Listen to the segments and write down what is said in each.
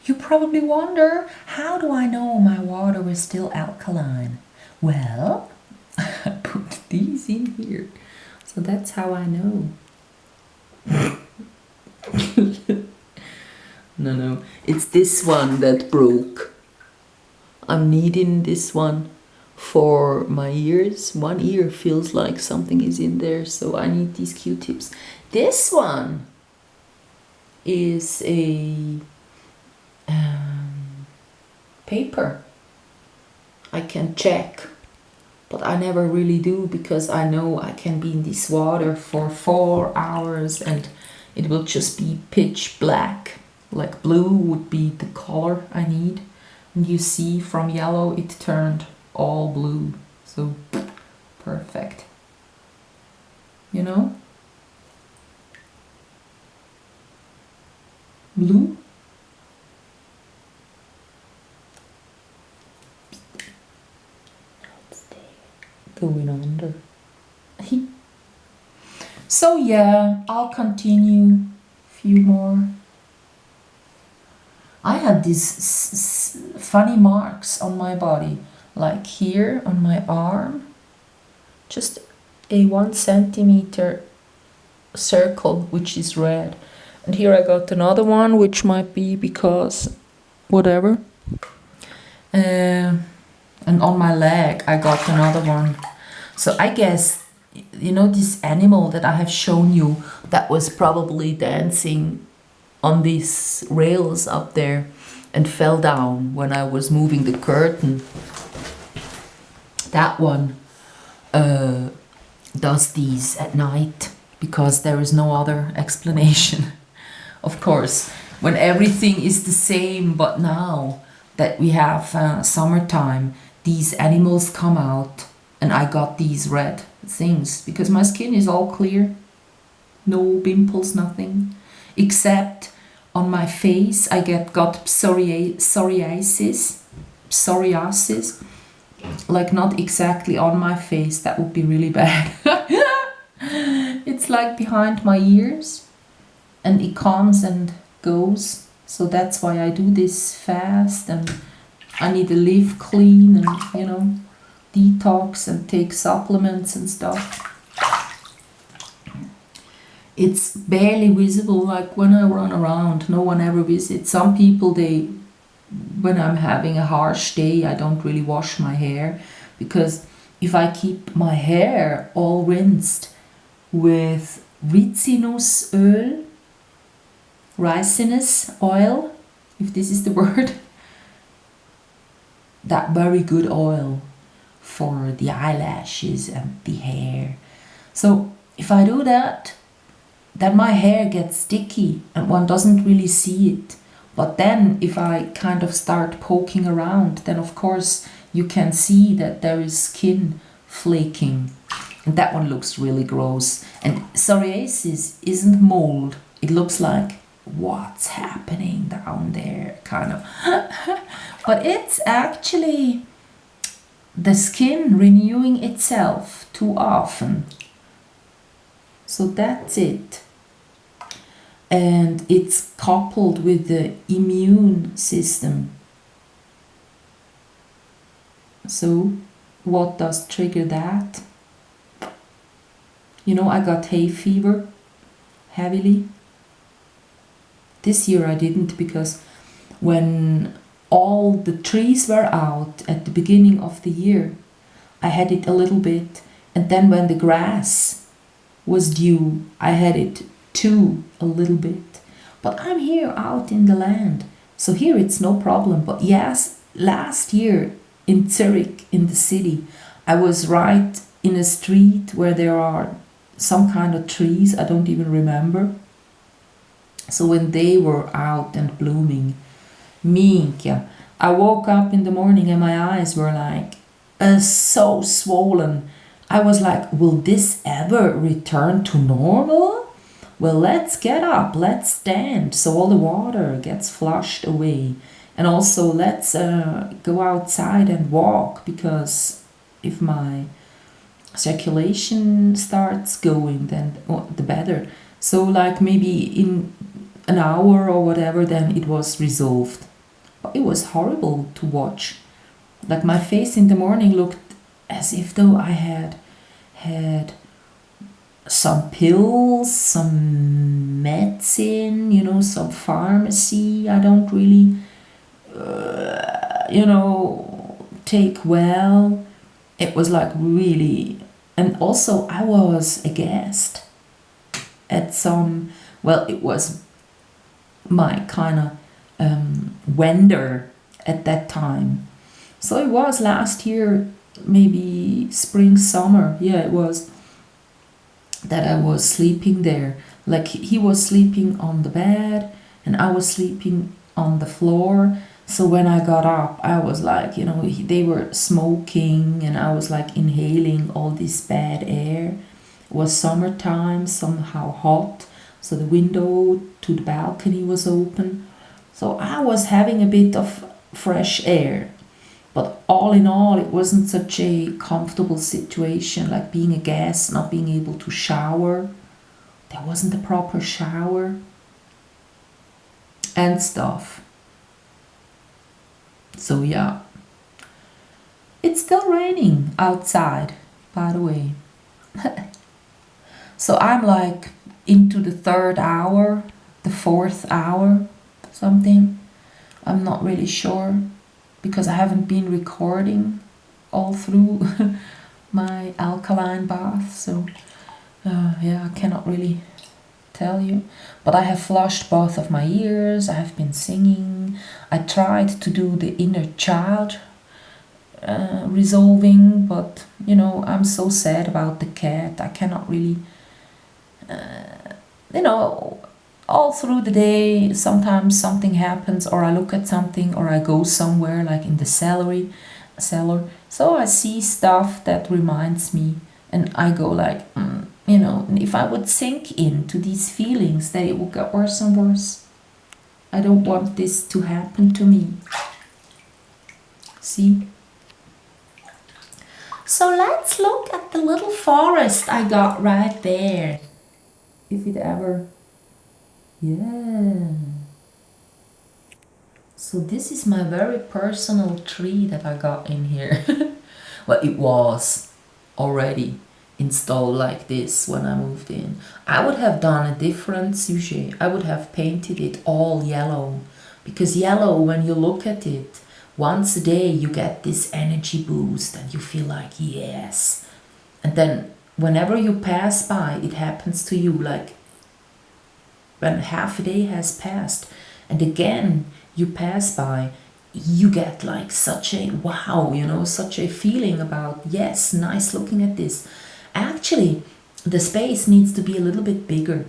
You probably wonder, how do I know my water is still alkaline? Well, I put these in here. So that's how I know. No, it's this one that broke. I'm needing this one for my ears. One ear feels like something is in there, so I need these Q-tips. This one is a paper. I can check, but I never really do because I know I can be in this water for 4 hours and it will just be pitch black. Like blue would be the color I need. And you see from yellow it turned all blue. So perfect. You know? Blue. Going under. So yeah, I'll continue a few more. I had these funny marks on my body, like here on my arm, just a 1 centimeter circle which is red, and here I got another one which might be because whatever, and on my leg I got another one. So I guess, you know, this animal that I have shown you that was probably dancing on these rails up there and fell down when I was moving the curtain, that one does these at night because there is no other explanation. Of course, when everything is the same, but now that we have summertime, these animals come out and I got these red things because my skin is all clear, no pimples, nothing, except on my face I got psoriasis, like not exactly on my face, that would be really bad. It's like behind my ears and it comes and goes, so that's why I do this fast and I need to live clean and, you know, detox and take supplements and stuff. It's barely visible, like when I run around, no one ever visits. Some people, when I'm having a harsh day, I don't really wash my hair, because if I keep my hair all rinsed with ricinus oil, if this is the word, that very good oil for the eyelashes and the hair. So if I do that, then my hair gets sticky and one doesn't really see it. But then if I kind of start poking around, then of course you can see that there is skin flaking. And that one looks really gross. And psoriasis isn't mold. It looks like what's happening down there, kind of. But it's actually the skin renewing itself too often. So that's it. And it's coupled with the immune system. So what does trigger that? You know, I got hay fever heavily. This year I didn't, because when all the trees were out at the beginning of the year, I had it a little bit. And then when the grass was due, I had it too, a little bit. But I'm here out in the land, so here it's no problem. But yes, last year in Zurich, in the city, I was right in a street where there are some kind of trees, I don't even remember. So when they were out and blooming, minchia, I woke up in the morning and my eyes were like so swollen. I was like, will this ever return to normal? Well, let's get up, let's stand so all the water gets flushed away. And also let's go outside and walk, because if my circulation starts going, then the better. So like maybe in an hour or whatever, then it was resolved. it was horrible to watch. Like my face in the morning looked as if though I had some pills, some medicine, you know, some pharmacy. I don't really, you know, take well. It was like really, and also I was a guest at some, well, it was my kind of vendor at that time. So it was last year, maybe spring, summer. Yeah, it was that I was sleeping there. Like he was sleeping on the bed and I was sleeping on the floor. So when I got up, I was like, you know, they were smoking and I was like inhaling all this bad air. It was summertime, somehow hot. So the window to the balcony was open. So I was having a bit of fresh air. But all in all, it wasn't such a comfortable situation, like being a guest, not being able to shower. There wasn't a proper shower and stuff. So yeah, it's still raining outside, by the way. So I'm like into the third hour, the fourth hour, something. I'm not really sure because I haven't been recording all through my alkaline bath. So yeah, I cannot really tell you. But I have flushed both of my ears. I have been singing. I tried to do the inner child resolving, but you know, I'm so sad about the cat. I cannot really, you know, all through the day, sometimes something happens, or I look at something, or I go somewhere like in the cellar. So I see stuff that reminds me, and I go like, you know, if I would sink into these feelings, that it would get worse and worse. I don't want this to happen to me. See? So let's look at the little forest I got right there. If it ever... Yeah. So this is my very personal tree that I got in here. Well, it was already installed like this when I moved in. I would have done a different sujet. I would have painted it all yellow, because yellow, when you look at it once a day, you get this energy boost and you feel like yes. And then whenever you pass by, it happens to you like when half a day has passed and again you pass by, you get like such a wow, you know, such a feeling about yes, nice looking at this. Actually, the space needs to be a little bit bigger.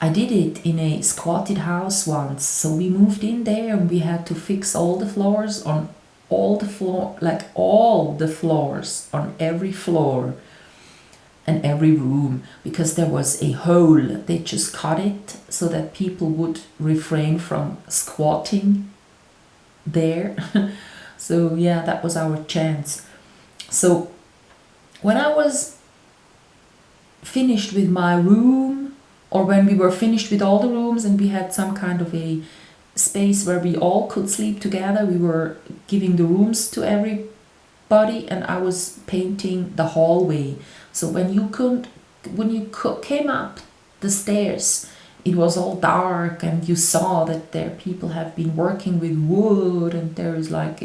I did it in a squatted house once, so we moved in there and we had to fix all the floors on all the floor, like all the floors on every floor and every room, because there was a hole. They just cut it so that people would refrain from squatting there. So yeah, that was our chance. So when I was finished with my room, or when we were finished with all the rooms and we had some kind of a space where we all could sleep together, we were giving the rooms to everybody, and I was painting the hallway. So when you came up the stairs, it was all dark and you saw that there people have been working with wood, and there is like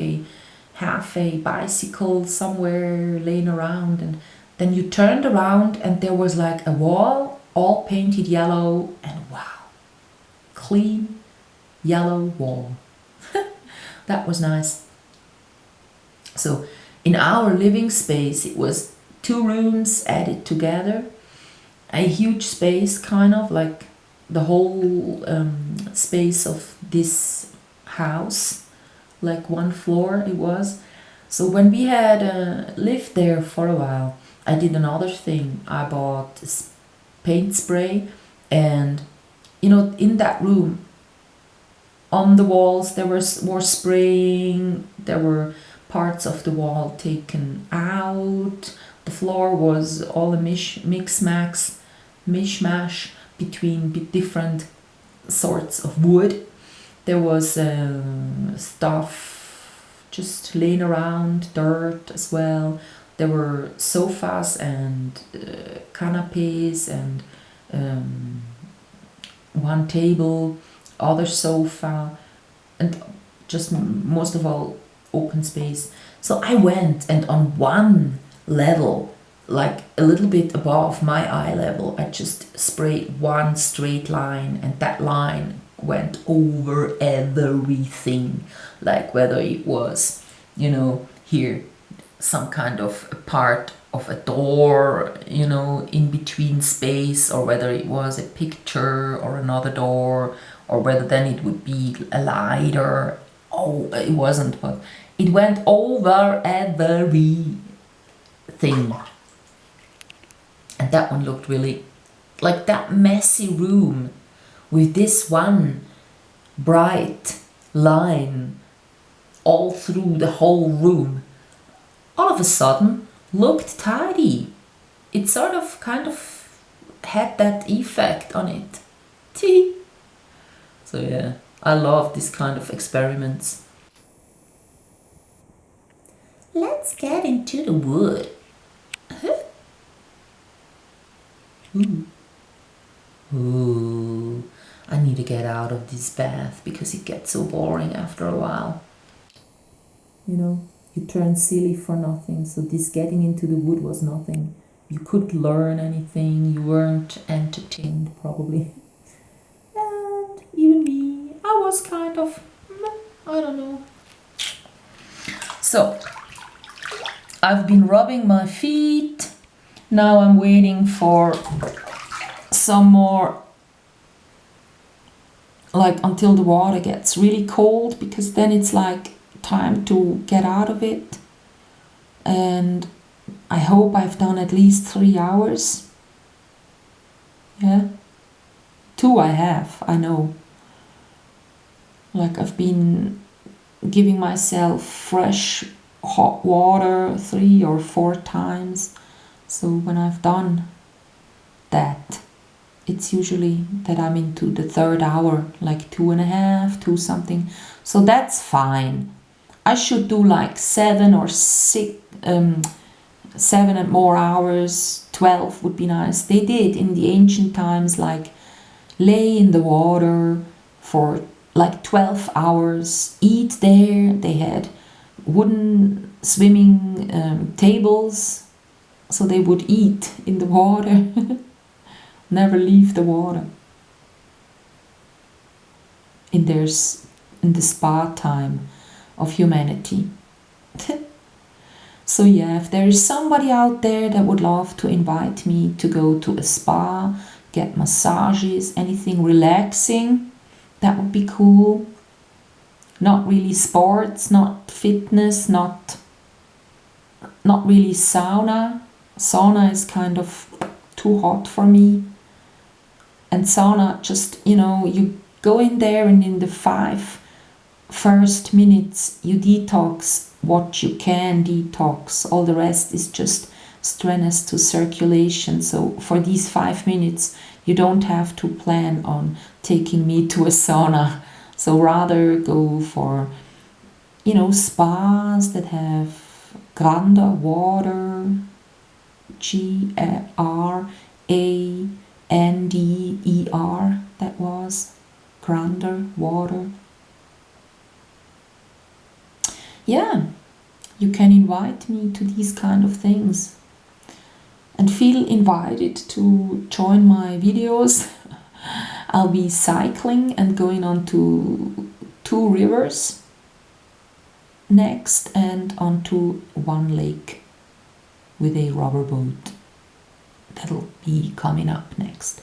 half a bicycle somewhere laying around, and then you turned around and there was like a wall all painted yellow, and wow, clean yellow wall. That was nice. So in our living space, it was 2 rooms added together, a huge space, kind of like the whole space of this house, like 1 floor it was. So when we had lived there for a while, I did another thing. I bought paint spray, and you know, in that room on the walls there was more spraying, there were parts of the wall taken out, the floor was all a mishmash between different sorts of wood, There was stuff just laying around, dirt as well. There were sofas and canapes and one table, other sofa, and just most of all open space. So I went, and on one level, like a little bit above my eye level, I just sprayed one straight line, and that line went over everything, like whether it was, you know, here some kind of a part of a door, you know, in between space, or whether it was a picture or another door, or whether then it would be a light, or oh, it wasn't, but it went over everything. And that one looked really like that messy room with this one bright line all through the whole room, all of a sudden looked tidy. It sort of kind of had that effect on it. Tee. So yeah, I love this kind of experiments. Let's get into the wood. Ooh, I need to get out of this bath because it gets so boring after a while. You know, you turn silly for nothing, so this getting into the wood was nothing. You couldn't learn anything, you weren't entertained probably. And even me, I was kind of, I don't know. So, I've been rubbing my feet. Now I'm waiting for some more, like until the water gets really cold, because then it's like time to get out of it. And I hope I've done at least 3 hours. Yeah, 2 I have, I know. Like I've been giving myself fresh hot water 3 or 4 times. So when I've done that, it's usually that I'm into the 3rd hour, like 2.5, 2 something. So that's fine. I should do like 7 or 6, 7 and more hours. 12 would be nice. They did in the ancient times, like lay in the water for like 12 hours, eat there. They had wooden swimming tables, so they would eat in the water. Never leave the water. In the spa time of humanity. So yeah, if there is somebody out there that would love to invite me to go to a spa, get massages, anything relaxing, that would be cool. Not really sports, not fitness, not really sauna. Sauna is kind of too hot for me. And sauna, just, you know, you go in there and in the 5 first minutes you detox what you can detox. All the rest is just strenuous to circulation. So for these 5 minutes you don't have to plan on taking me to a sauna. So rather go for, you know, spas that have Granda water, Grander, that was Grander water. Yeah, you can invite me to these kind of things and feel invited to join my videos. I'll be cycling and going on to 2 rivers next, and onto 1 lake with a rubber boat. That'll be coming up next.